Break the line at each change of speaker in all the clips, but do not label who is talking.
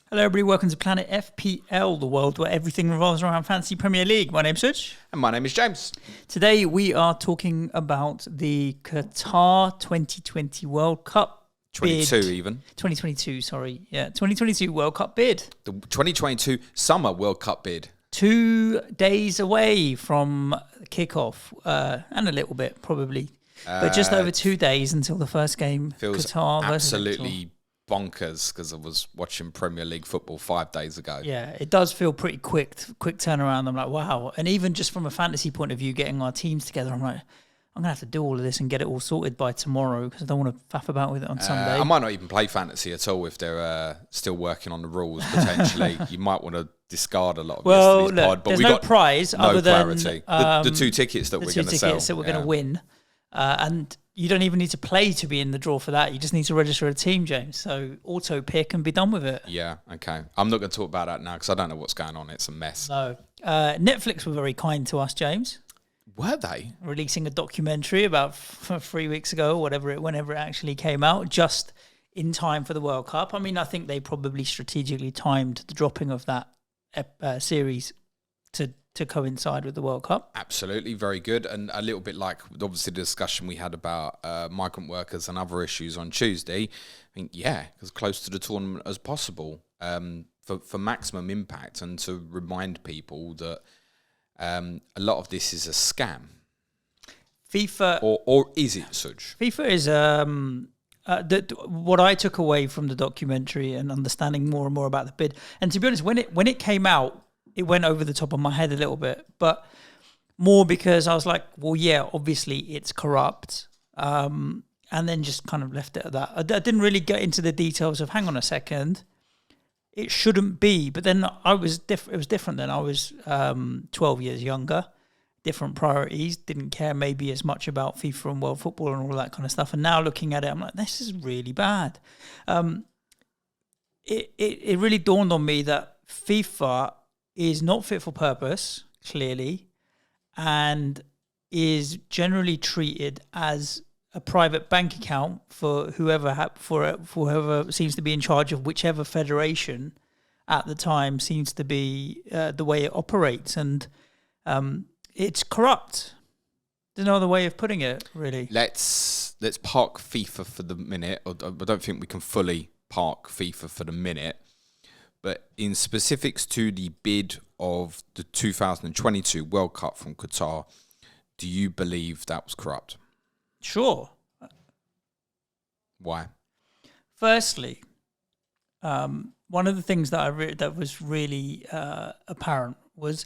Hello everybody, welcome to Planet FPL, the world where everything revolves around Fantasy Premier League. My name's Suj.
And my name is James.
Today we are talking about the Qatar 2020 World Cup
22
bid.
even.
2022, sorry. Yeah, 2022 World Cup bid.
The 2022 Summer World Cup bid.
2 days away from kickoff, and a little bit probably. But just over 2 days until the first game,
Feels
Qatar versus
absolutely bonkers because I was watching Premier League football 5 days ago.
Yeah, it does feel pretty quick turnaround. I'm like, wow. And even just from a fantasy point of view, getting our teams together, I'm like, I'm going to have to do all of this and get it all sorted by tomorrow because I don't want to faff about with it on Sunday.
I might not even play fantasy at all if they're still working on the rules, potentially. You might want to discard a lot of yesterday's pod. But
there's no prize other than
the 2 tickets that we're going to sell.
The 2 tickets that we're going to win. And you don't even need to play to be in the draw for that. You just need to register a team, James. So auto pick and be done with it.
Yeah, okay. I'm not going to talk about that now because I don't know what's going on. It's a mess.
No. Netflix were very kind to us, James.
Were they?
Releasing a documentary about 3 weeks ago, whenever it actually came out, just in time for the World Cup. I mean, I think they probably strategically timed the dropping of that series to coincide with the World Cup.
Absolutely, very good. And a little bit like, obviously, the discussion we had about migrant workers and other issues on Tuesday. I think, as close to the tournament as possible for maximum impact and to remind people that a lot of this is a scam.
FIFA...
Or is it, Suj?
FIFA is... what I took away from the documentary and understanding more and more about the bid, and to be honest, when it came out, it went over the top of my head a little bit, but more because I was like, well, yeah, obviously it's corrupt, and then just kind of left it at that. I didn't really get into the details of, hang on a second, it shouldn't be, but then it was different then. I was 12 years younger, different priorities, didn't care maybe as much about FIFA and world football and all that kind of stuff, and now looking at it, I'm like, this is really bad. It really dawned on me that FIFA is not fit for purpose, clearly, and is generally treated as a private bank account for whoever whoever seems to be in charge of whichever federation at the time seems to be the way it operates, and it's corrupt. There's no other way of putting it, really.
Let's park FIFA for the minute. I don't think we can fully park FIFA for the minute. But in specifics to the bid of the 2022 World Cup from Qatar, do you believe that was corrupt?
Sure.
Why?
Firstly, one of the things that that was really apparent was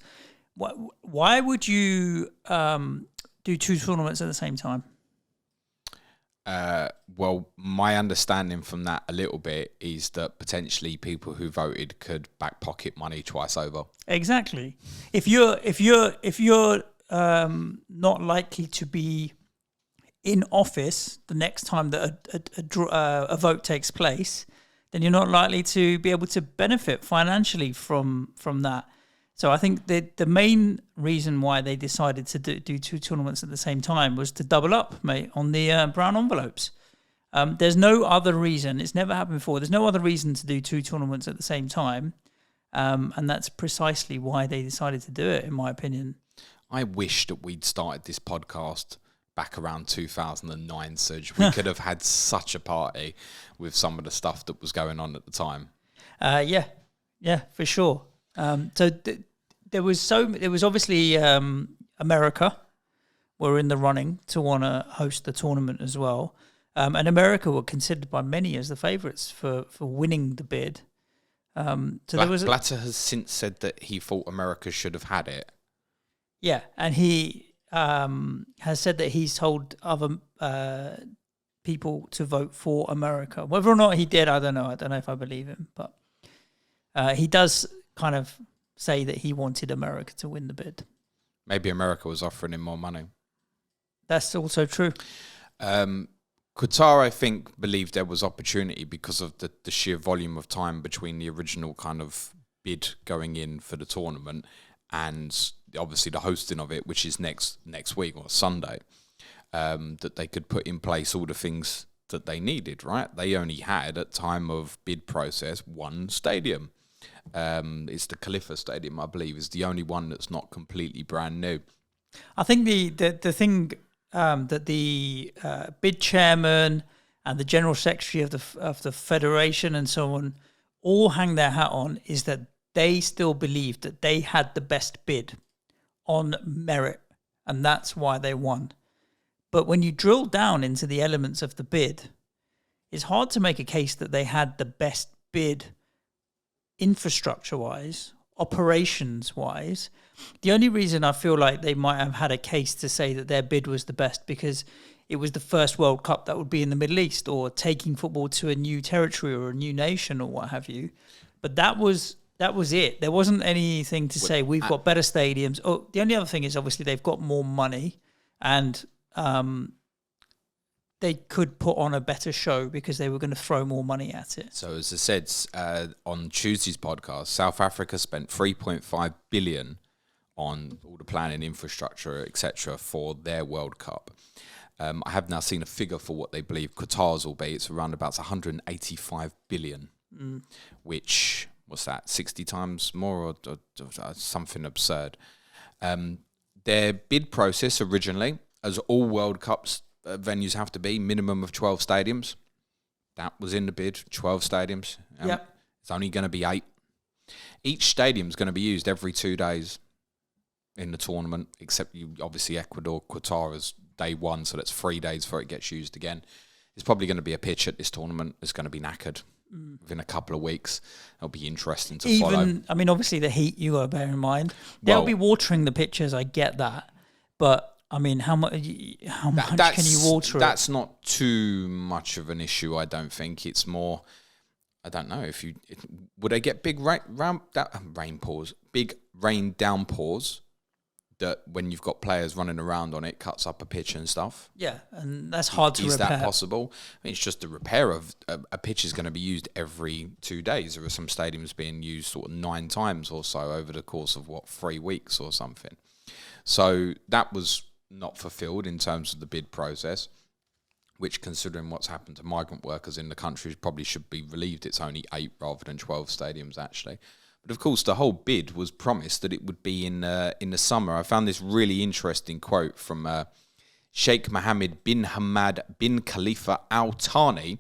why would you do 2 tournaments at the same time?
Well, my understanding from that a little bit is that potentially people who voted could back pocket money twice over.
Exactly. If you're not likely to be in office the next time that a vote takes place, then you're not likely to be able to benefit financially from that. So I think the main reason why they decided to do 2 tournaments at the same time was to double up, mate, on the brown envelopes. There's no other reason. It's never happened before. There's no other reason to do 2 tournaments at the same time. And that's precisely why they decided to do it, in my opinion.
I wish that we'd started this podcast back around 2009, Suj. We could have had such a party with some of the stuff that was going on at the time.
Yeah, for sure. There was obviously America were in the running to want to host the tournament as well, and America were considered by many as the favourites for winning the bid.
Blatter has since said that he thought America should have had it.
Yeah, and he has said that he's told other people to vote for America. Whether or not he did, I don't know. I don't know if I believe him, but he does kind of say that he wanted America to win the bid.
Maybe America was offering him more money.
That's also true.
Qatar, I think, believed there was opportunity because of the sheer volume of time between the original kind of bid going in for the tournament and obviously the hosting of it, which is next week or Sunday, that they could put in place all the things that they needed, right? They only had, at time of bid process, one stadium. It's the Khalifa Stadium, I believe, is the only one that's not completely brand new.
I think the thing that the bid chairman and the general secretary of the federation and so on all hang their hat on is that they still believed that they had the best bid on merit, and that's why they won. But when you drill down into the elements of the bid, it's hard to make a case that they had the best bid infrastructure-wise, operations-wise. The only reason I feel like they might have had a case to say that their bid was the best because it was the first World Cup that would be in the Middle East, or taking football to a new territory or a new nation or what have you. But that was it. There wasn't anything to say we've got better stadiums. Oh, the only other thing is obviously they've got more money and they could put on a better show because they were going to throw more money at it.
So as I said on Tuesday's podcast, South Africa spent 3.5 billion on all the planning, infrastructure, etc. for their World Cup. I have now seen a figure for what they believe Qatar's will be. It's around about 185 billion, which, what's that, 60 times more or something absurd. Their bid process originally, as all World Cups venues have to be, minimum of 12 stadiums. That was in the bid, 12 stadiums.
Yep.
It's only going to be 8. Each stadium is going to be used every 2 days in the tournament, except obviously Ecuador, Qatar is day 1, so that's 3 days before it gets used again. There's probably going to be a pitch at this tournament. It's going to be knackered within a couple of weeks. It'll be interesting to follow.
I mean, obviously the heat, you got to bear in mind. They'll be watering the pitches, I get that. But, I mean, how much can you water it?
That's not too much of an issue, I don't think. It's more, I don't know, would they get big big rain downpours that when you've got players running around on it, cuts up a pitch and stuff?
Yeah, and that's hard to repair.
Is that possible? I mean, it's just the repair of a pitch is going to be used every 2 days. There are some stadiums being used sort of 9 times or so over the course of, 3 weeks or something. So that was not fulfilled in terms of the bid process, which, considering what's happened to migrant workers in the country, probably should be relieved. It's only 8 rather than 12 stadiums, actually. But of course, the whole bid was promised that it would be in the summer. I found this really interesting quote from Sheikh Mohammed bin Hamad bin Khalifa Al Thani,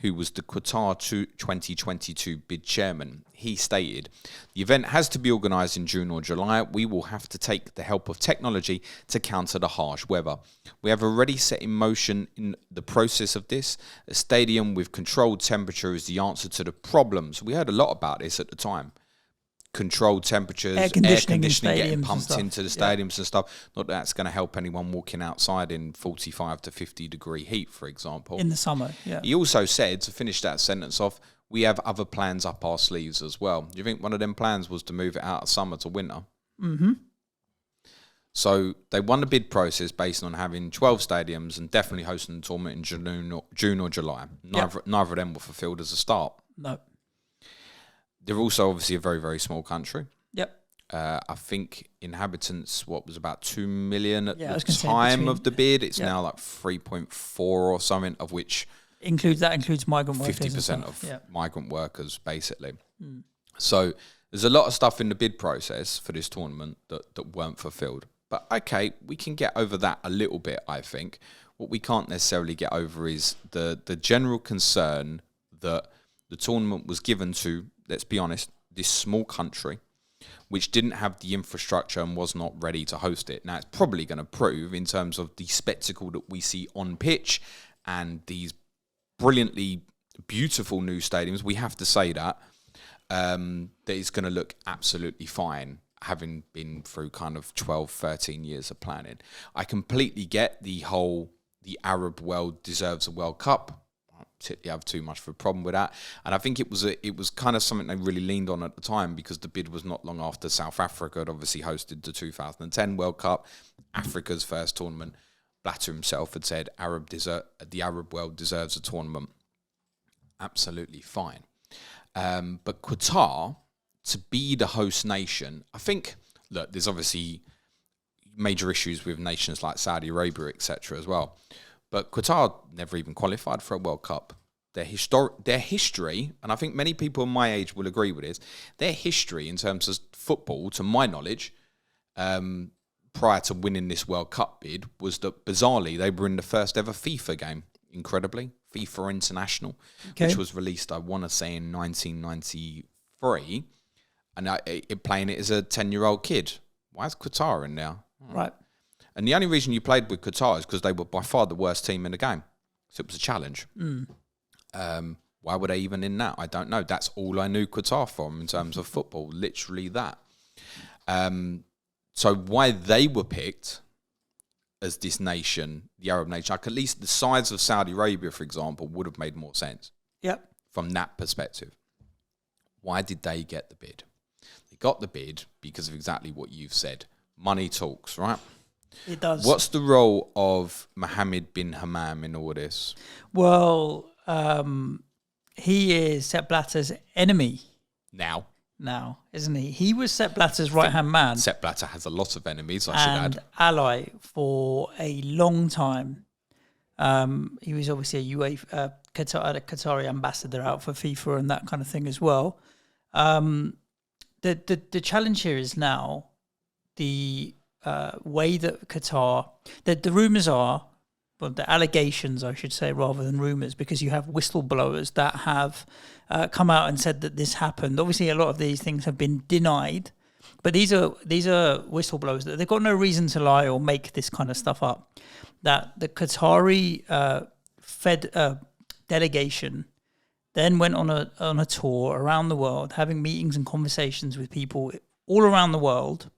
who was the Qatar 2022 bid chairman. He stated, "The event has to be organised in June or July. We will have to take the help of technology to counter the harsh weather. We have already set in motion in the process of this. A stadium with controlled temperature is the answer to the problems." We heard a lot about this at the time. Controlled temperatures, air conditioning getting pumped into the stadiums and stuff. Not that that's going to help anyone walking outside in 45 to 50 degree heat, for example.
In the summer, yeah.
He also said, to finish that sentence off, we have other plans up our sleeves as well. Do you think one of them plans was to move it out of summer to winter?
Mm-hmm.
So they won the bid process based on having 12 stadiums and definitely hosting the tournament in June or July. Neither of them were fulfilled as a start.
No.
They're also obviously a very, very small country.
Yep.
I think inhabitants, was about 2 million at the time of the bid. It's now like 3.4 or something, of which
includes migrant workers.
50% of migrant workers, basically. So there's a lot of stuff in the bid process for this tournament that weren't fulfilled. But okay, we can get over that a little bit, I think. What we can't necessarily get over is the general concern that the tournament was given to, let's be honest, this small country, which didn't have the infrastructure and was not ready to host it. Now, it's probably going to prove, in terms of the spectacle that we see on pitch and these brilliantly beautiful new stadiums, we have to say that it's going to look absolutely fine, having been through kind of 12, 13 years of planning. I completely get the Arab world deserves a World Cup. Particularly have too much of a problem with that, and I think it was kind of something they really leaned on at the time, because the bid was not long after South Africa had obviously hosted the 2010 World Cup, Africa's first tournament. Blatter himself had said the Arab world deserves a tournament. Absolutely fine, but Qatar, to be the host nation, I think, look, there's obviously major issues with nations like Saudi Arabia, etc. as well. But Qatar never even qualified for a World Cup. Their history, and I think many people my age will agree with this, their history in terms of football, to my knowledge, prior to winning this World Cup bid, was that bizarrely they were in the first ever FIFA game, incredibly, FIFA International, which was released, I want to say, in 1993, and playing it as a 10-year-old kid. Why is Qatar in there?
Right.
And the only reason you played with Qatar is because they were by far the worst team in the game. So it was a challenge. Why were they even in that? I don't know. That's all I knew Qatar from in terms of football, literally that. So why they were picked as this nation, the Arab nation, like at least the size of Saudi Arabia, for example, would have made more sense.
Yep.
From that perspective. Why did they get the bid? They got the bid because of exactly what you've said. Money talks, right?
It does.
What's the role of Mohammed bin Hammam in all this?
Well, he is Sepp Blatter's enemy
Now,
isn't he? He was Sepp Blatter's right-hand man.
Sepp Blatter has a lot of enemies, I should add.
Ally for a long time. He was obviously a Qatari ambassador out for FIFA and that kind of thing as well. The challenge here is now the way that Qatar... The rumours are... Well, the allegations, I should say, rather than rumours, because you have whistleblowers that have come out and said that this happened. Obviously, a lot of these things have been denied, but these are whistleblowers that they've got no reason to lie or make this kind of stuff up. That the Qatari delegation then went on a tour around the world, having meetings and conversations with people all around the world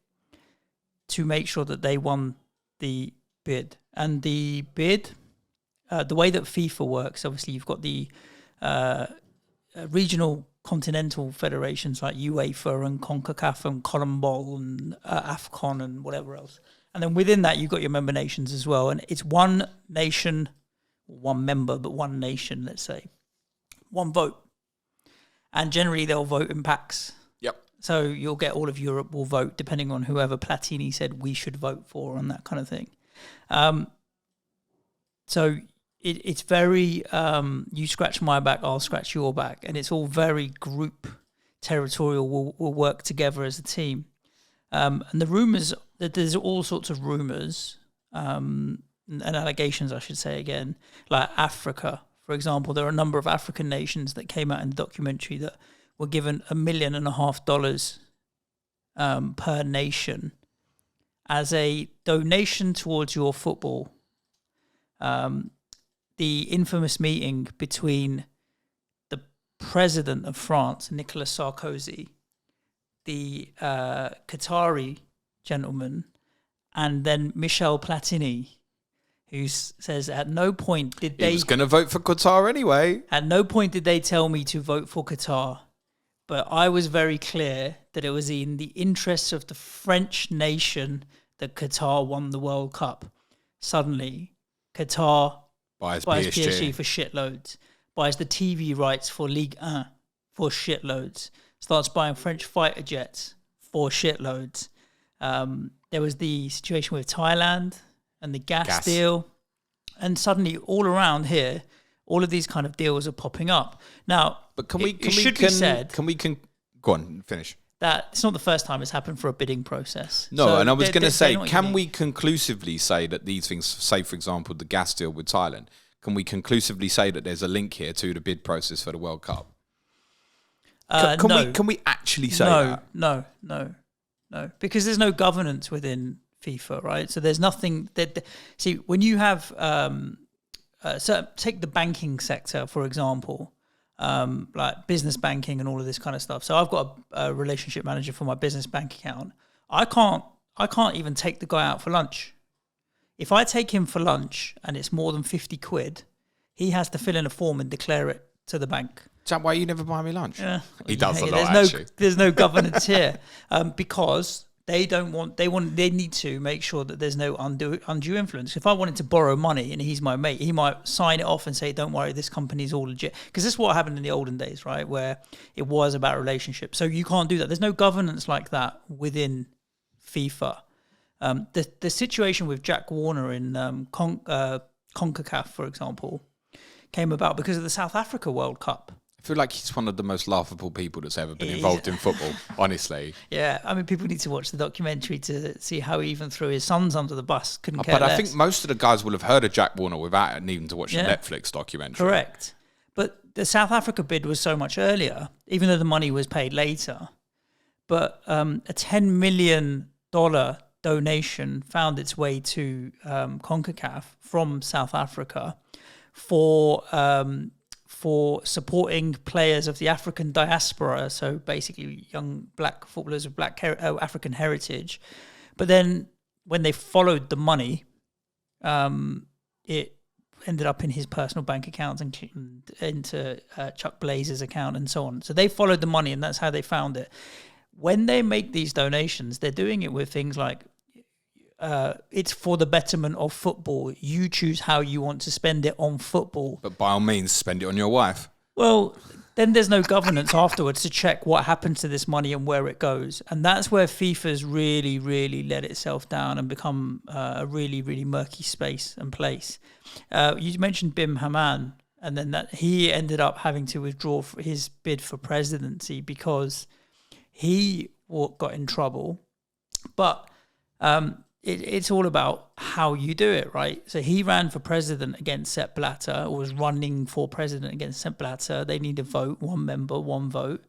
to make sure that they won the bid. And the bid, the way that FIFA works, obviously you've got the regional continental federations like UEFA and CONCACAF and CONMEBOL and AFCON and whatever else. And then within that, you've got your member nations as well. And it's one nation, one member, but one nation, let's say. One vote. And generally they'll vote in packs.
Yep.
So you'll get all of Europe will vote depending on whoever Platini said we should vote for and that kind of thing. So it's very, you scratch my back, I'll scratch your back. And it's all very group territorial, we'll work together as a team. And the rumours, that there's all sorts of rumours and allegations, I should say again, like Africa, for example. There are a number of African nations that came out in the documentary that were given $1.5 million per nation as a donation towards your football. The infamous meeting between the president of France, Nicolas Sarkozy, the Qatari gentleman, and then Michel Platini, who says at no point did they...
He was going to vote for Qatar anyway.
At no point did they tell me to vote for Qatar. But I was very clear that it was in the interests of the French nation that Qatar won the World Cup. Suddenly, Qatar buys PSG for shitloads, buys the TV rights for Ligue 1 for shitloads, starts buying French fighter jets for shitloads. There was the situation with Thailand and the gas deal. And suddenly, all around here, all of these kind of deals are popping up. Now,
but go on, finish.
That it's not the first time it's happened for a bidding process.
No, so and I was going to say, can we conclusively say that these things, say for example, the gas deal with Thailand, can we conclusively say that there's a link here to the bid process for the World Cup? Can we actually say that? No,
because there's no governance within FIFA, right? So there's nothing that. See, when you have, so take the banking sector for example. Like business banking and all of this kind of stuff. So I've got a relationship manager for my business bank account. I can't even take the guy out for lunch. If I take him for lunch and it's more than 50 quid, he has to fill in a form and declare it to the bank.
Is that why you never buy me lunch?
Yeah.
He does a lot, actually.
There's no governance here because they need to make sure that there's no undue influence. If I wanted to borrow money and he's my mate, he might sign it off and say, don't worry, this company's all legit. Because this is what happened in the olden days, right? Where it was about relationships. So you can't do that. There's no governance like that within FIFA. The situation with Jack Warner in CONCACAF, for example, came about because of the South Africa World Cup.
I feel like he's one of the most laughable people that's ever been involved in football, honestly.
Yeah, I mean, people need to watch the documentary to see how he even threw his sons under the bus. Couldn't care
But
less.
I think most of the guys will have heard of Jack Warner without needing to watch the Netflix documentary.
Correct. But the South Africa bid was so much earlier, even though the money was paid later. But a $10 million donation found its way to CONCACAF from South Africa for supporting players of the African diaspora, so basically young black footballers of African heritage. But then when they followed the money, it ended up in his personal bank accounts and into Chuck Blazer's account and so on. So they followed the money, and that's how they found it. When they make these donations, they're doing it with things like, it's for the betterment of football. You choose how you want to spend it on football.
But by all means, spend it on your wife.
Well, then there's no governance afterwards to check what happens to this money and where it goes. And that's where FIFA's really, really let itself down and become a really, really murky space and place. You mentioned Bim Haman, and then that he ended up having to withdraw his bid for presidency because he got in trouble. But it's all about how you do it, right? So he ran for president against Sepp Blatter, or was running for president against Sepp Blatter. They need a vote, one member, one vote.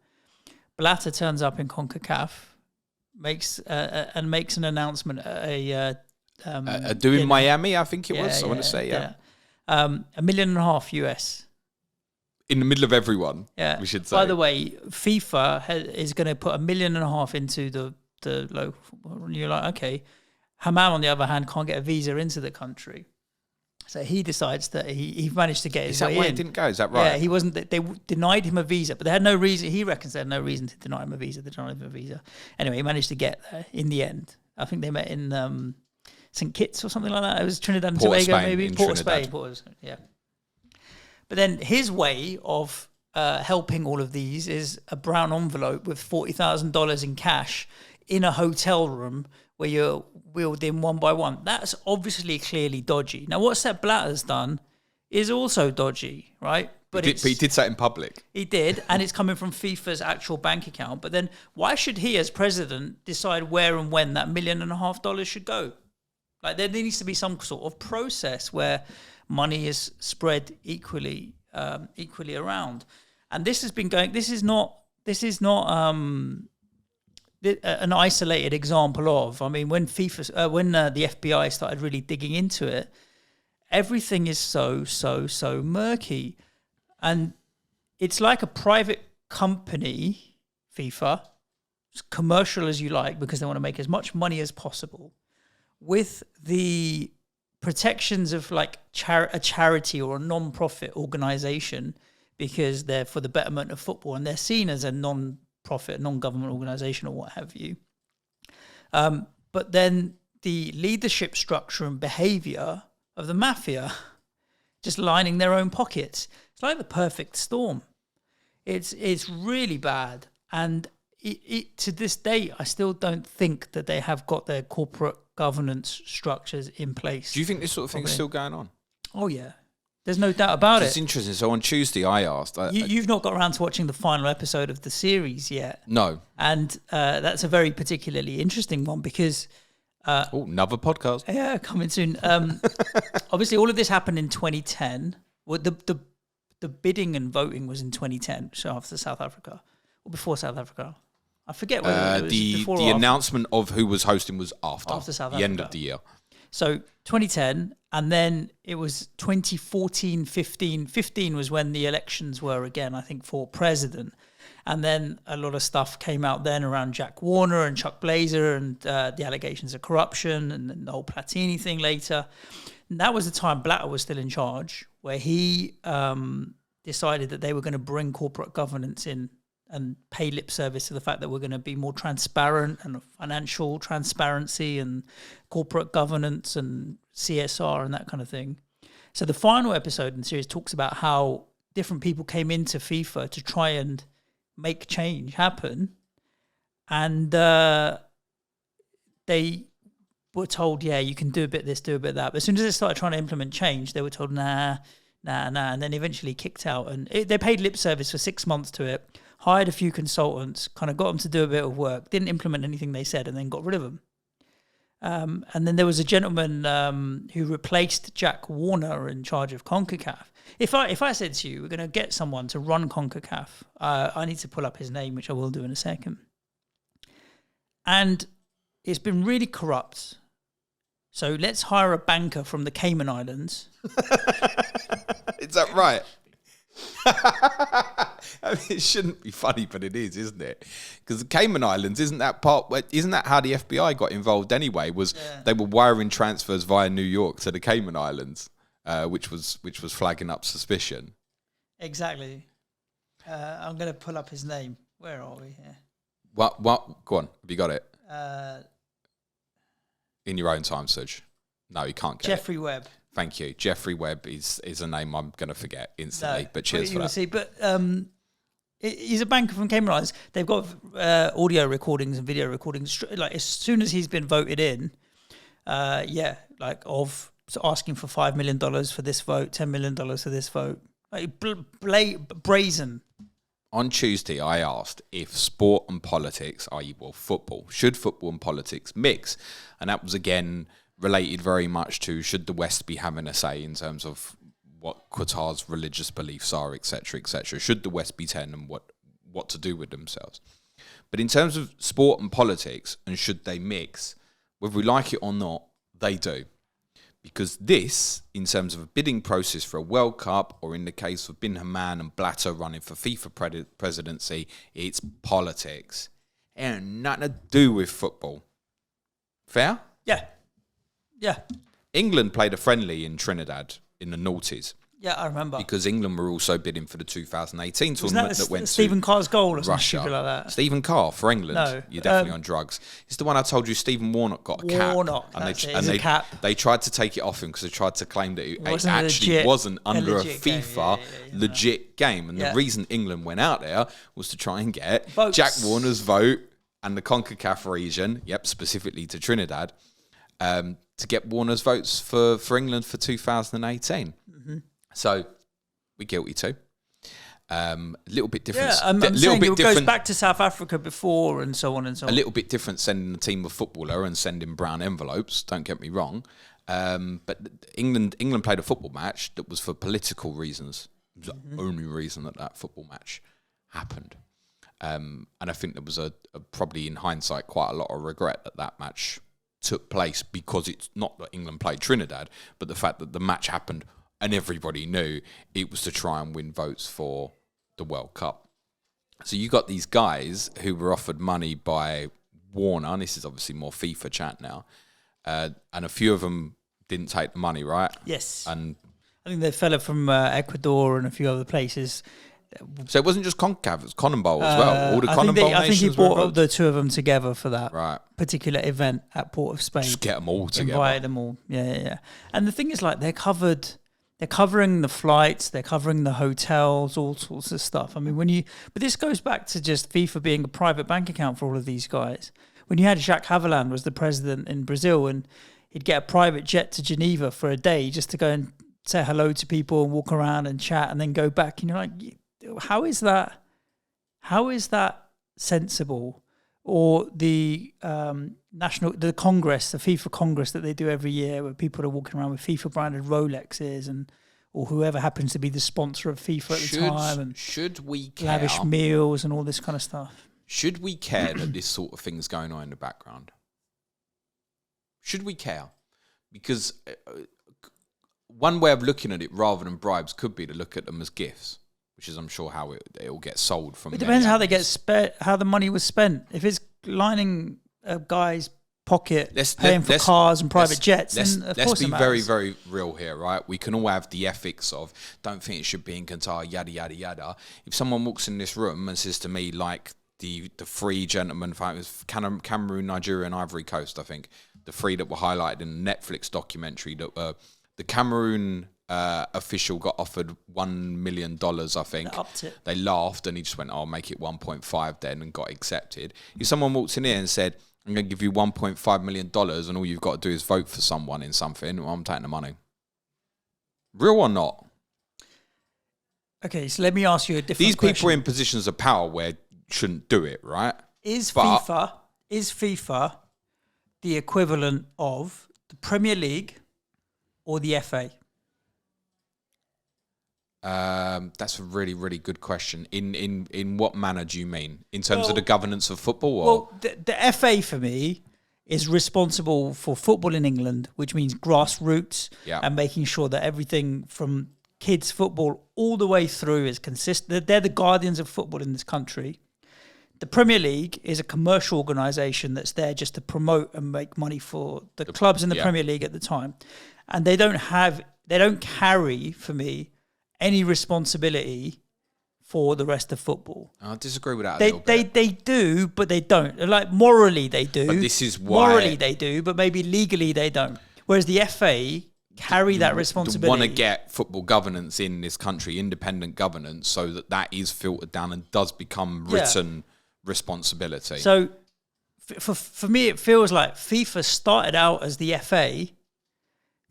Blatter turns up in CONCACAF, makes an announcement at
doing Miami, I think it was. I want to say,
$1.5 million US.
In the middle of everyone, we should say.
By the way, FIFA is going to put $1.5 million into the local football. And you're like, okay. Haman, on the other hand, can't get a visa into the country. So he decides that he managed to get his way in. Is that why
it didn't go? Is that right?
Yeah, he wasn't. They denied him a visa, but they had no reason. He reckons they had no reason to deny him a visa. They denied him a visa. Anyway, he managed to get there in the end. I think they met in St. Kitts or something like that. It was Trinidad and Tobago, maybe. Port of Spain. Yeah. But then his way of helping all of these is a brown envelope with $40,000 in cash in a hotel room where you're wheeled in one by one. That's obviously clearly dodgy. Now, what Sepp Blatter's done is also dodgy, right?
But he did say it in public.
He did, and it's coming from FIFA's actual bank account. But then why should he, as president, decide where and when that $1.5 million should go? Like, there needs to be some sort of process where money is spread equally around. And this has been going. This is not an isolated example of. I mean, when the FBI started really digging into it, everything is so murky, and it's like a private company, FIFA, as commercial as you like, because they want to make as much money as possible, with the protections of like a charity or a non-profit organization, because they're for the betterment of football and they're seen as a non-profit, non-government organization or what have you. But then the leadership structure and behavior of the mafia just lining their own pockets. It's like the perfect storm. It's really bad. And it to this day, I still don't think that they have got their corporate governance structures in place.
Do you think this sort of thing is still going on?
Oh, yeah. There's no doubt about it.
It's interesting. So on Tuesday, I asked...
You've not got around to watching the final episode of the series yet.
No.
And that's a very particularly interesting one because...
another podcast.
Yeah, coming soon. Obviously, all of this happened in 2010. Well, the bidding and voting was in 2010, so after South Africa. Or before South Africa. I forget whether it was before or after.
The announcement of who was hosting was after
South
the
Africa.
end of the year.
So 2010, and then it was 2014, 15. 15 was when the elections were again, I think, for president. And then a lot of stuff came out then around Jack Warner and Chuck Blazer and the allegations of corruption and then the whole Platini thing later. And that was the time Blatter was still in charge, where he decided that they were going to bring corporate governance in and pay lip service to the fact that we're going to be more transparent and financial transparency and corporate governance and CSR and that kind of thing. So the final episode in the series talks about how different people came into FIFA to try and make change happen. And they were told, yeah, you can do a bit of this, do a bit of that. But as soon as they started trying to implement change, they were told, nah, and then eventually kicked out. And they paid lip service for 6 months to it, hired a few consultants, kind of got them to do a bit of work, didn't implement anything they said, and then got rid of them. And then there was a gentleman who replaced Jack Warner in charge of CONCACAF. If I said to you, we're going to get someone to run CONCACAF, I need to pull up his name, which I will do in a second. And it's been really corrupt. So let's hire a banker from the Cayman Islands.
Is that right? I mean, it shouldn't be funny, but it is, isn't it? Because the Cayman Islands, isn't that how the FBI got involved anyway? They were wiring transfers via New York to the Cayman Islands, which was flagging up suspicion.
Exactly. I'm going to pull up his name. Where are we here?
What? Go on. Have you got it? In your own time, Suj. No, you can't get
Jeffrey Webb.
Thank you. Jeffrey Webb is a name I'm going to forget instantly, but cheers for that.
See, but he's a banker from Cayman Islands. They've got audio recordings and video recordings. Like as soon as he's been voted in, of asking for $5 million for this vote, $10 million for this vote, like brazen.
On Tuesday, I asked if sport and politics, i.e., football, should football and politics mix, and that was again related very much to should the West be having a say in terms of what Qatar's religious beliefs are, etc., etc. Should the West be telling them what to do with themselves? But in terms of sport and politics, and should they mix, whether we like it or not, they do. Because this, in terms of a bidding process for a World Cup, or in the case of Bin Haman and Blatter running for FIFA presidency, it's politics. And nothing to do with football. Fair?
Yeah.
England played a friendly in Trinidad in the noughties.
Yeah, I remember.
Because England were also bidding for the 2018
Wasn't
tournament that went
Stephen
to
Carr's goal or
Russia.
something like that?
Stephen Carr for England.
No,
You're definitely on drugs. It's the one I told you Stephen Warnock got a cap. They tried to take it off him because they tried to claim that it actually wasn't under a FIFA legit game. And the reason England went out there was to try and get votes. Jack Warner's vote and the CONCACAF region, specifically to Trinidad, to get Warner's votes for England for 2018. Mm-hmm. So we're guilty too. A little bit different.
Yeah, I'm saying it goes back to South Africa before and so on and so on.
A little bit different sending a team of footballer and sending brown envelopes, don't get me wrong. But England played a football match that was for political reasons. It was the only reason that football match happened. And I think there was a probably in hindsight quite a lot of regret that match took place, because it's not that England played Trinidad, but the fact that the match happened and everybody knew it was to try and win votes for the World Cup. So you got these guys who were offered money by Warner, and this is obviously more FIFA chat now, and a few of them didn't take the money, right?
Yes.
And
I think the fella from Ecuador and a few other places.
So it wasn't just CONCACAF, it was CONMEBOL as well. All the CONMEBOL nations.
I think he brought the two of them together for that
particular
event at Port of Spain.
Just get them all together.
Invite them all. Yeah. And the thing is, like, they're covering the flights, they're covering the hotels, all sorts of stuff. I mean, but this goes back to just FIFA being a private bank account for all of these guys. When you had Jacques Haveland was the president in Brazil, and he'd get a private jet to Geneva for a day just to go and say hello to people and walk around and chat and then go back. And you're like, how is that sensible? Or the the Congress, the FIFA Congress that they do every year, where people are walking around with FIFA branded Rolexes or whoever happens to be the sponsor of FIFA at the time, and
should we care?
Lavish meals and all this kind of stuff.
Should we care that this sort of thing's going on in the background? Should we care? Because one way of looking at it, rather than bribes, could be to look at them as gifts, which is, I'm sure, how it will get sold from.
It depends how they get spent, how the money was spent. If it's lining a guy's pocket, paying for cars and private jets,
let's be very, very real here, right? We can all have the ethics of don't think it should be in Qatar, yada yada yada. If someone walks in this room and says to me, like the three gentlemen, it was Cameroon, Nigeria, and Ivory Coast, I think, the three that were highlighted in the Netflix documentary, that the Cameroon official got offered $1 million, I think.
They upped it.
They laughed and he just went, I'll make it 1.5 then, and got accepted. If someone walks in here and said, I'm going to give you $1.5 million and all you've got to do is vote for someone in something. Well, I'm taking the money. Real or not?
Okay, so let me ask you a different
These
question.
people are in positions of power where shouldn't do it, right?
Is FIFA the equivalent of the Premier League or the FA?
That's a really, really good question. In what manner do you mean? In terms of the governance of football? Or?
Well, the FA for me is responsible for football in England, which means grassroots and making sure that everything from kids football all the way through is consistent. They're the guardians of football in this country. The Premier League is a commercial organisation that's there just to promote and make money for the clubs in the Premier League at the time. And they don't carry, for me, any responsibility for the rest of football.
I disagree with that a little bit.
They do, but they don't. Like, morally they do.
But this is why...
Morally they do, but maybe legally they don't. Whereas the FA carry that responsibility.
Want to get football governance in this country, independent governance, so that is filtered down and does become written responsibility.
So for me, it feels like FIFA started out as the FA,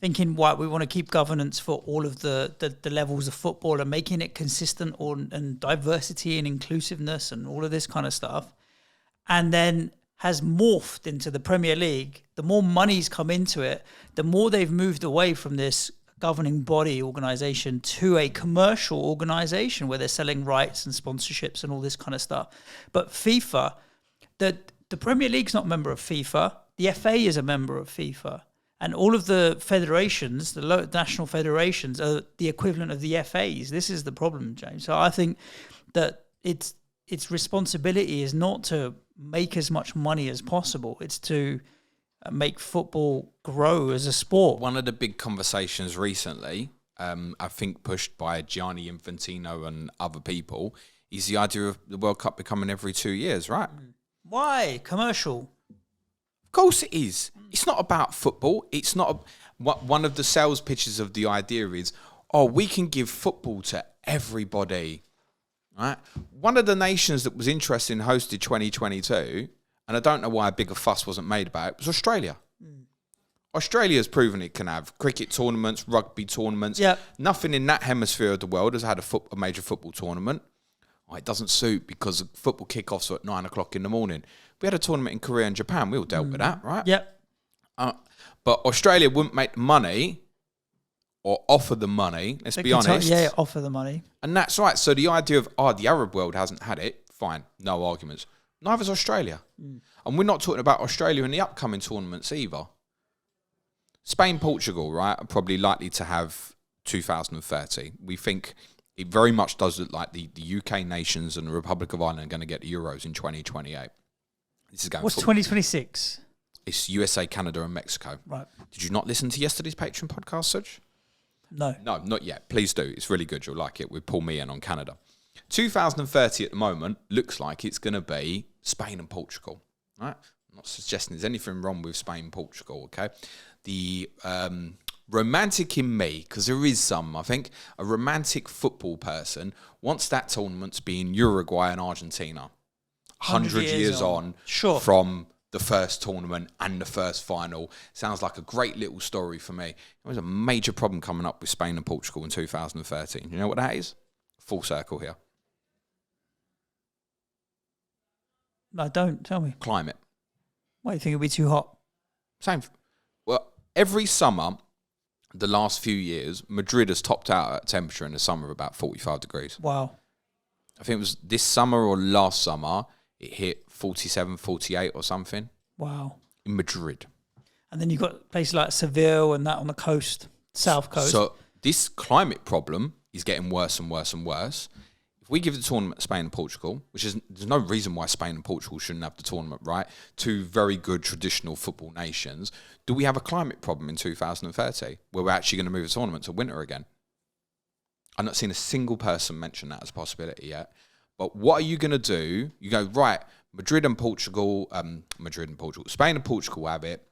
thinking, we want to keep governance for all of the levels of football and making it consistent and diversity and inclusiveness and all of this kind of stuff. And then has morphed into the Premier League. The more money's come into it, the more they've moved away from this governing body organisation to a commercial organisation where they're selling rights and sponsorships and all this kind of stuff. But FIFA, the Premier League's not a member of FIFA. The FA is a member of FIFA. And all of the federations, the national federations, are the equivalent of the FAs. This is the problem, James. So I think that its responsibility is not to make as much money as possible. It's to make football grow as a sport.
One of the big conversations recently, I think pushed by Gianni Infantino and other people, is the idea of the World Cup becoming every 2 years, right?
Why? Commercial.
Of course it is. It's not about football. It's not. One of the sales pitches of the idea is, we can give football to everybody. Right? One of the nations that was interested in hosting 2022, and I don't know why a bigger fuss wasn't made about it, was Australia. Australia's proven it can have cricket tournaments, rugby tournaments.
Yep.
Nothing in that hemisphere of the world has had a major football tournament. It doesn't suit because football kickoffs are at 9 o'clock in the morning. We had a tournament in Korea and Japan. We all dealt with that, right?
Yep.
But Australia wouldn't make the money or offer the money, let's be honest.
Offer the money.
And that's right. So the idea of, the Arab world hasn't had it, fine, no arguments. Neither's Australia. And we're not talking about Australia in the upcoming tournaments either. Spain, Portugal, right, are probably likely to have 2030. We think it very much does look like the UK nations and the Republic of Ireland are going to get the Euros in 2028. This is going
What's 2026?
It's USA, Canada and Mexico.
Right.
Did you not listen to yesterday's Patreon podcast, Suj?
No.
No, not yet. Please do. It's really good. You'll like it with Paul Meehan on Canada. 2030 at the moment looks like it's going to be Spain and Portugal. Right? I'm not suggesting there's anything wrong with Spain and Portugal, okay? The romantic in me, because there is some, I think, a romantic football person wants that tournament to be in Uruguay and Argentina. 100 years on from the first tournament and the first final. Sounds like a great little story for me. There was a major problem coming up with Spain and Portugal in 2013. You know what that is? Full circle here.
No, don't. Tell me.
Climate.
Why, you think it'll be too hot?
Same. Well, every summer, the last few years, Madrid has topped out at temperature in the summer of about 45 degrees.
Wow.
I think it was this summer or last summer, it hit 47, 48 or something.
Wow.
In Madrid.
And then you've got places like Seville and that on the coast, south coast.
So this climate problem is getting worse and worse and worse. If we give the tournament to Spain and Portugal, there's no reason why Spain and Portugal shouldn't have the tournament, right? Two very good traditional football nations. Do we have a climate problem in 2030 where we're actually going to move the tournament to winter again? I've not seen a single person mention that as a possibility yet. But what are you going to do? You go, right, Spain and Portugal have it.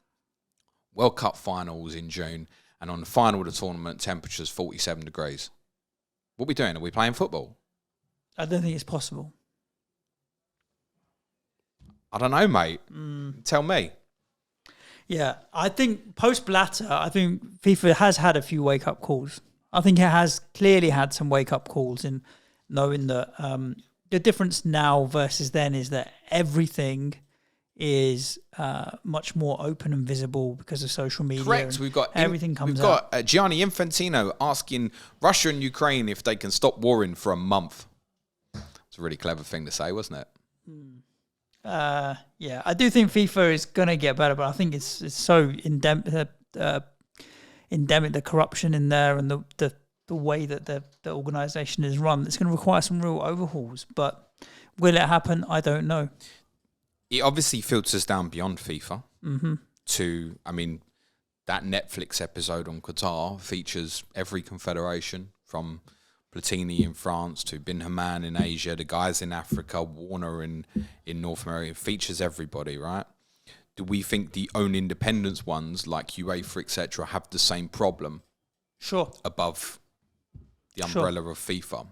World Cup finals in June. And on the final of the tournament, temperature's 47 degrees. What are we doing? Are we playing football?
I don't think it's possible.
I don't know, mate. Tell me.
Yeah, I think post Blatter, I think FIFA has had a few wake up calls. I think it has clearly had some wake up calls in knowing that the difference now versus then is that everything is much more open and visible because of social media.
Correct. We've got
everything comes out.
We've got Gianni Infantino asking Russia and Ukraine if they can stop warring for a month. It's a really clever thing to say, wasn't it?
Yeah, I do think FIFA is going to get better, but I think it's so endemic, the corruption in there and the way that the organisation is run. It's going to require some real overhauls, but will it happen? I don't know.
It obviously filters down beyond FIFA to, I mean, that Netflix episode on Qatar features every confederation from Platini in France to Bin Haman in Asia, the guys in Africa, Warner in North America. It features everybody, right? Do we think the own independence ones like UEFA, etc., have the same problem?
Sure.
Above the umbrella of FIFA.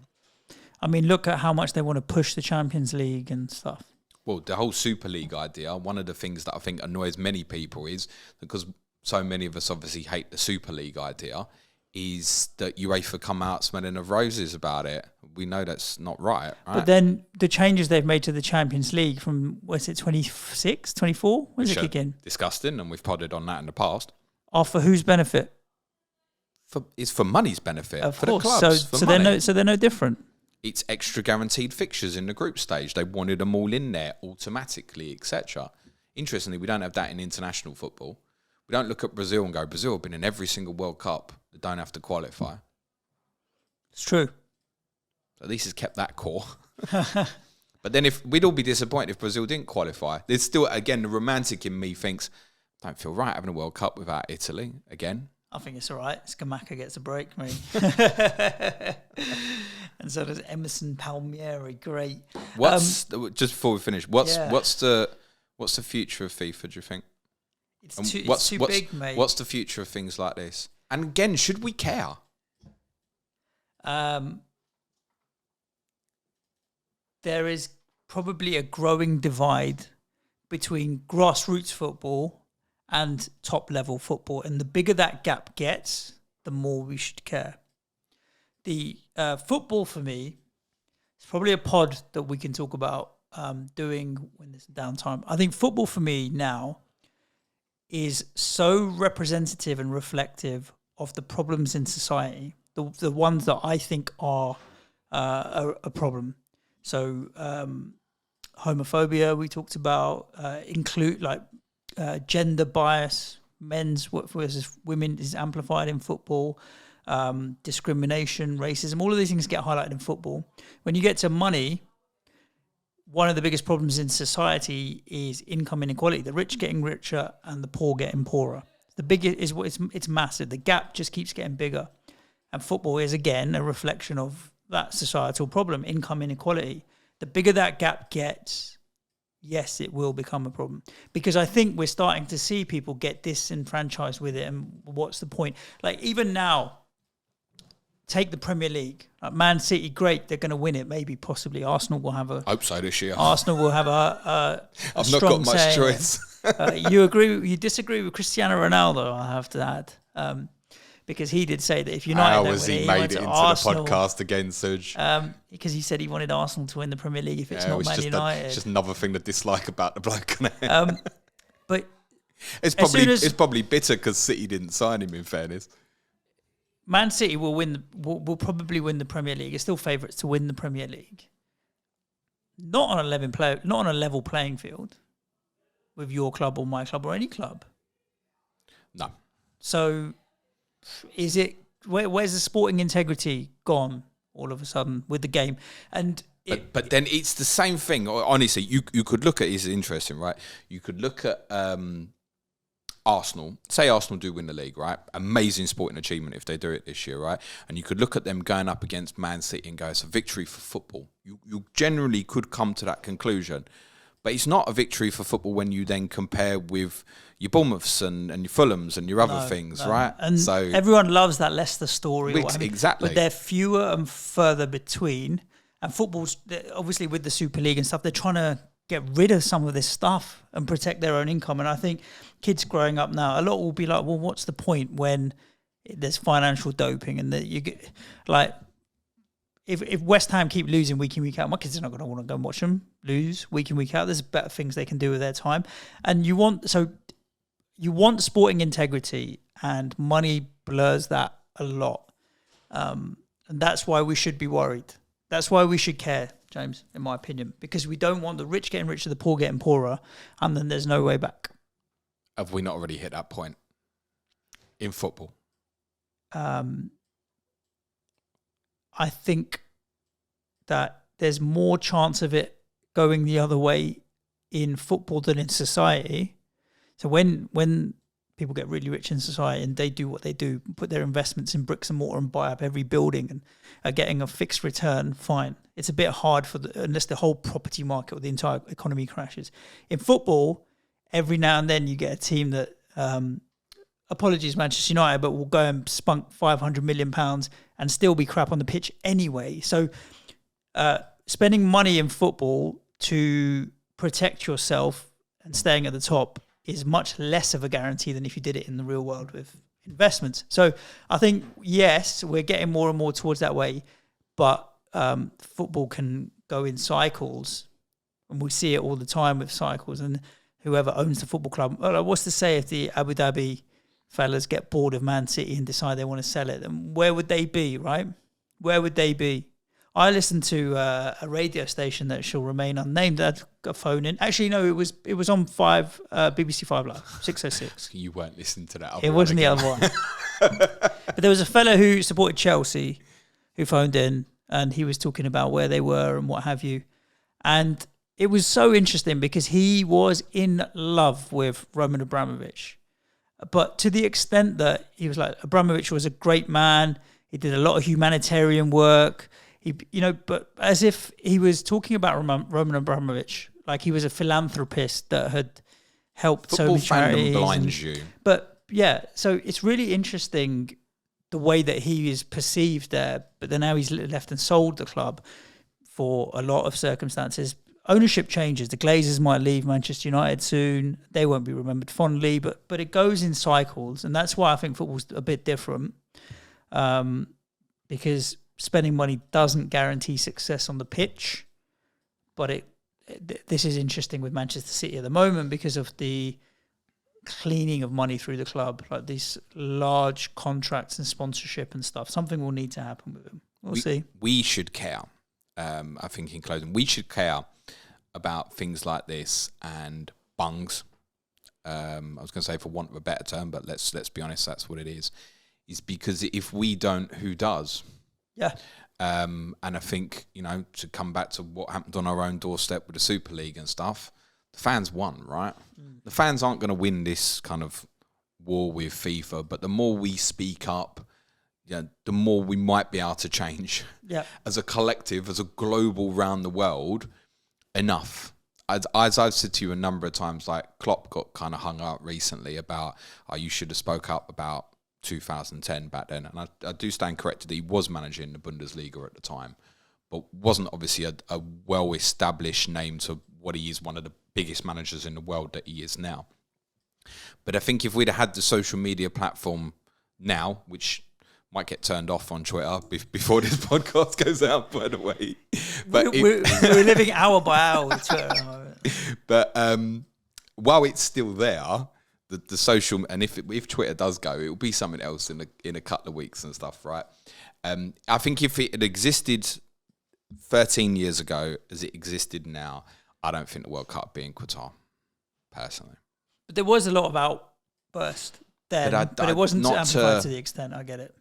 I mean, look at how much they want to push the Champions League and stuff.
Well, the whole Super League idea, one of the things that I think annoys many people is, because so many of us obviously hate the Super League idea, is that UEFA come out smelling of roses about it. We know that's not right?
But then the changes they've made to the Champions League from, was it 26, 24? When does it kick in?
Disgusting, and we've podded on that in the past.
Are for whose benefit?
It's for money's benefit.
Of
for
course.
The clubs,
so they're no different.
It's extra guaranteed fixtures in the group stage. They wanted them all in there automatically, etc. Interestingly, we don't have that in international football. We don't look at Brazil and go, Brazil have been in every single World Cup. They don't have to qualify.
It's true.
So at least it's kept that core. But then we'd all be disappointed if Brazil didn't qualify. There's still, again, the romantic in me thinks, don't feel right having a World Cup without Italy again.
I think it's all right. Scamacca gets a break, mate. And so does Emerson Palmieri. Great.
Just before we finish, what's the future of FIFA, do you think?
It's too big, mate.
What's the future of things like this? And again, should we care?
There is probably a growing divide between grassroots football and top-level football. And the bigger that gap gets, the more we should care. The football, for me, is probably a pod that we can talk about doing when there's downtime. I think football, for me, now is so representative and reflective of the problems in society, the ones that I think are a problem. So homophobia we talked about, include like gender bias, men's versus women is amplified in football, discrimination, racism, all of these things get highlighted in football. When you get to money, one of the biggest problems in society is income inequality, the rich getting richer and the poor getting poorer. The biggest is it's massive. The gap just keeps getting bigger. And football is, again, a reflection of that societal problem, income inequality. The bigger that gap gets, yes, it will become a problem. Because I think we're starting to see people get disenfranchised with it. And what's the point? Like, even now, take the Premier League. Man City, great, they're going to win it. Maybe, possibly, Arsenal will have a...
Hope so this year.
Arsenal will have a
I've not got much choice.
You disagree with Cristiano Ronaldo, I have to add. Because he did say that if United don't win it, he made it into Arsenal,
the podcast again, Suj.
because he said he wanted Arsenal to win the Premier League if it's not Man United.
It's just another thing to dislike about the bloke.
But
it's probably bitter because City didn't sign him, in fairness.
Man City will probably win the Premier League. It's still favourites to win the Premier League. Not on a level playing field with your club or my club or any club.
No.
So is it where's the sporting integrity gone all of a sudden with the game? And
but then it's the same thing. Honestly, you could look at it's interesting, right? You could look at Arsenal. Say Arsenal do win the league, right? Amazing sporting achievement if they do it this year, right? And you could look at them going up against Man City and go, it's a victory for football. You generally could come to that conclusion. But it's not a victory for football when you then compare with your Bournemouths and your Fulhams and your other things, right?
And so everyone loves that Leicester story.
Exactly.
But they're fewer and further between. And football's, obviously with the Super League and stuff, they're trying to get rid of some of this stuff and protect their own income. And I think kids growing up now, a lot will be like, well, what's the point when there's financial doping and that you get like, if West Ham keep losing week in, week out, my kids are not going to want to go and watch them lose week in, week out. There's better things they can do with their time. And you want sporting integrity, and money blurs that a lot. And that's why we should be worried. That's why we should care, James, in my opinion, because we don't want the rich getting richer, the poor getting poorer, and then there's no way back.
Have we not already hit that point in football?
I think that there's more chance of it going the other way in football than in society. So when people get really rich in society and they do what they do, put their investments in bricks and mortar and buy up every building and are getting a fixed return, fine. It's a bit hard unless the whole property market or the entire economy crashes. In football, every now and then you get a team that, apologies Manchester United, but will go and spunk £500 million and still be crap on the pitch anyway. So spending money in football to protect yourself and staying at the top is much less of a guarantee than if you did it in the real world with investments. So I think, yes, we're getting more and more towards that way, but football can go in cycles, and we see it all the time with cycles. And whoever owns the football club, what's to say if the Abu Dhabi fellas get bored of Man City and decide they want to sell it, then where would they be, right? Where would they be? I listened to a radio station that shall remain unnamed. That got a phone in. Actually, no, it was on BBC 5 Live, 606.
You weren't listening to that other
It wasn't the other one. But there was a fella who supported Chelsea who phoned in, and he was talking about where they were and what have you. And it was so interesting because he was in love with Roman Abramovich. But to the extent that he was like, Abramovich was a great man. He did a lot of humanitarian work. But as if he was talking about Roman Abramovich, like he was a philanthropist that had helped so many charities.
Football fandom blinds you.
But yeah, so it's really interesting the way that he is perceived there. But then now he's left and sold the club for a lot of circumstances. Ownership changes. The Glazers might leave Manchester United soon. They won't be remembered fondly, but it goes in cycles, and that's why I think football's a bit different, because spending money doesn't guarantee success on the pitch. But this is interesting with Manchester City at the moment because of the cleaning of money through the club, like these large contracts and sponsorship and stuff. Something will need to happen with them. We'll see.
We should care. I think in closing, we should care about things like this and bungs. I was going to say for want of a better term, but let's be honest, that's what it is. Is because if we don't, who does?
Yeah.
And I think, to come back to what happened on our own doorstep with the Super League and stuff, the fans won, right? The fans aren't going to win this kind of war with FIFA, but the more we speak up, the more we might be able to change.
Yeah.
As a collective, as a global round the world, enough. As I've said to you a number of times, like Klopp got kind of hung up recently about, you should have spoke up about 2010 back then. And I do stand corrected that he was managing the Bundesliga at the time, but wasn't obviously a well-established name to what he is, one of the biggest managers in the world that he is now. But I think if we'd have had the social media platform now, which might get turned off on Twitter before this podcast goes out, by the way. But
we're living hour by hour with Twitter.
But while it's still there, the social, and if Twitter does go, it will be something else in a couple of weeks and stuff, right? I think if it had existed 13 years ago as it existed now, I don't think the World Cup would be in Qatar, personally.
But there was a lot of outburst then, but it wasn't amplified to the extent. I get it.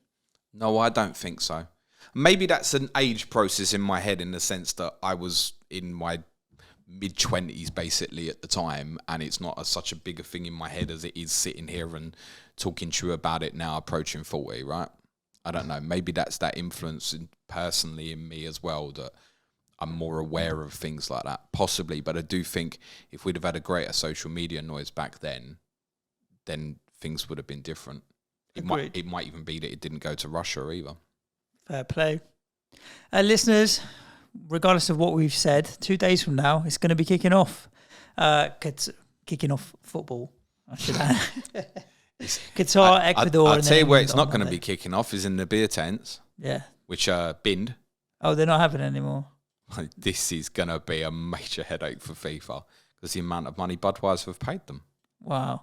No, I don't think so. Maybe that's an age process in my head in the sense that I was in my mid-20s basically at the time, and it's not such a bigger thing in my head as it is sitting here and talking to you about it now approaching 40, right? I don't know. Maybe that's that influence personally in me as well, that I'm more aware of things like that, possibly. But I do think if we'd have had a greater social media noise back then things would have been different. It might even be that it didn't go to Russia either.
Fair play. Listeners, regardless of what we've said, 2 days from now, it's going to be kicking off. Kicking off football, I should add. Qatar, Ecuador.
I'll tell you where it's not going to be kicking off is in the beer tents.
Yeah.
Which are binned.
Oh, they're not having it anymore.
This is going to be a major headache for FIFA because the amount of money Budweiser have paid them.
Wow.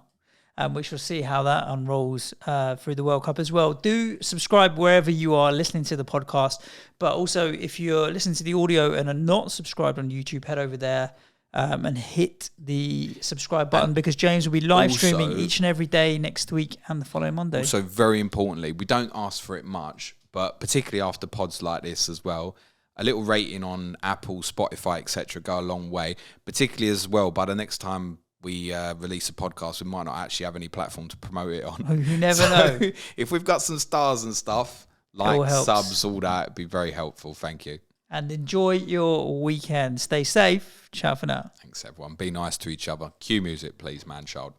We shall see how that unrolls through the World Cup as well. Do subscribe wherever you are listening to the podcast. But also, if you're listening to the audio and are not subscribed on YouTube, head over there and hit the subscribe button because James will be live streaming each and every day next week and the following Monday.
Also, very importantly, we don't ask for it much, but particularly after pods like this as well, a little rating on Apple, Spotify, etc. go a long way, particularly as well by the next time we release a podcast, we might not actually have any platform to promote it on.
Oh, you never know.
If we've got some stars and stuff, like subs, all that, it'd be very helpful. Thank you.
And enjoy your weekend. Stay safe. Ciao for now.
Thanks, everyone. Be nice to each other. Cue music, please, man child.